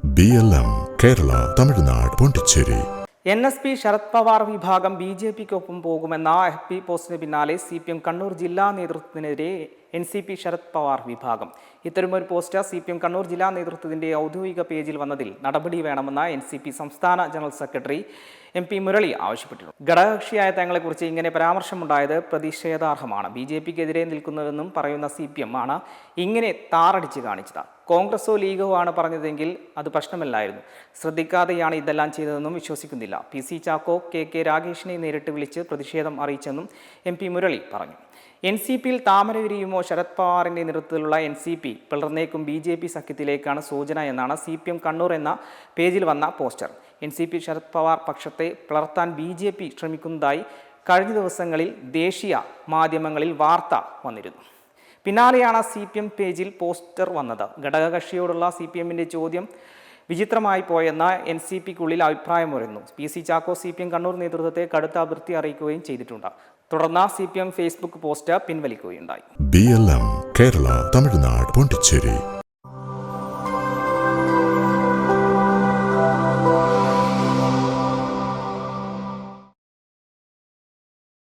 BLM Kerala Tamil Nadu Pondicherry. NSP Sarath Pawar വിഭാഗം BJPക്കൊപ്പം പോകുമെന്ന FB പോസ്റ്റിന് പിന്നാലെ CPM കണ്ണൂർ ജില്ലാ നേതൃത്വത്തിനെതിരെ NCP ശരത് പവാർ വിഭാഗം. ഇത്തരമൊരു പോസ്റ്റ് CPM കണ്ണൂർ ജില്ലാ നേതൃത്വത്തിന്റെ ഔദ്യോഗിക പേജിൽ വന്നതിൽ നടപടി വേണമെന്ന് NCP സംസ്ഥാന ജനറൽ സെക്രട്ടറി MP മുരളി ആവശ്യപ്പെട്ടിരുന്നു. ഘടകകക്ഷിയായ തങ്ങളെക്കുറിച്ച് ഇങ്ങനെ പരാമർശമുണ്ടായത് പ്രതിഷേധാർഹമാണ്. BJPക്കെതിരെ നിൽക്കുന്നതെന്നും പറയുന്ന CPM ആണ് ഇങ്ങനെ താറടിച്ച് കാണിച്ചത്. കോൺഗ്രസോ ലീഗോ ആണ് പറഞ്ഞതെങ്കിൽ അത് പ്രശ്നമല്ലായിരുന്നു. ശ്രദ്ധിക്കാതെയാണ് ഇതെല്ലാം ചെയ്തതെന്നും വിശ്വസിക്കുന്നില്ല. PC ചാക്കോ KK രാഗേഷിനെ നേരിട്ട് വിളിച്ച് പ്രതിഷേധം അറിയിച്ചെന്നും MP മുരളി പറഞ്ഞു. NCPയിൽ താമര വിരിയുമോ? ശരത് പവാറിന്റെ നേതൃത്വത്തിലുള്ള NCP പിളർന്നേക്കും BJP സഖ്യത്തിലേക്കാണ് സൂചന എന്നാണ് CPM കണ്ണൂർ എന്ന പേജിൽ വന്ന പോസ്റ്റർ. NCP ശരത് പവാർ പക്ഷത്തെ പിളർത്താൻ BJP ശ്രമിക്കുന്നതായി കഴിഞ്ഞ ദിവസങ്ങളിൽ ദേശീയ മാധ്യമങ്ങളിൽ വാർത്ത വന്നിരുന്നു. പിന്നാലെയാണ് CPM പേജിൽ പോസ്റ്റർ വന്നത്. ഘടകകക്ഷിയോടുള്ള CPMന്റെ ചോദ്യം വിചിത്രമായി പോയെന്ന് NCPക്കുള്ളിൽ അഭിപ്രായം വരുന്നു. PC ചാക്കോ CPM കണ്ണൂർ നേതൃത്വത്തെ കടുത്ത അതിർത്തി അറിയിക്കുകയും ചെയ്തിട്ടുണ്ട്. തുടർന്ന് CPM ഫേസ്ബുക്ക് പോസ്റ്റ് പിൻവലിക്കുകയുണ്ടായി. BLM കേരള തമിഴ്നാട് പോണ്ടിച്ചേരി.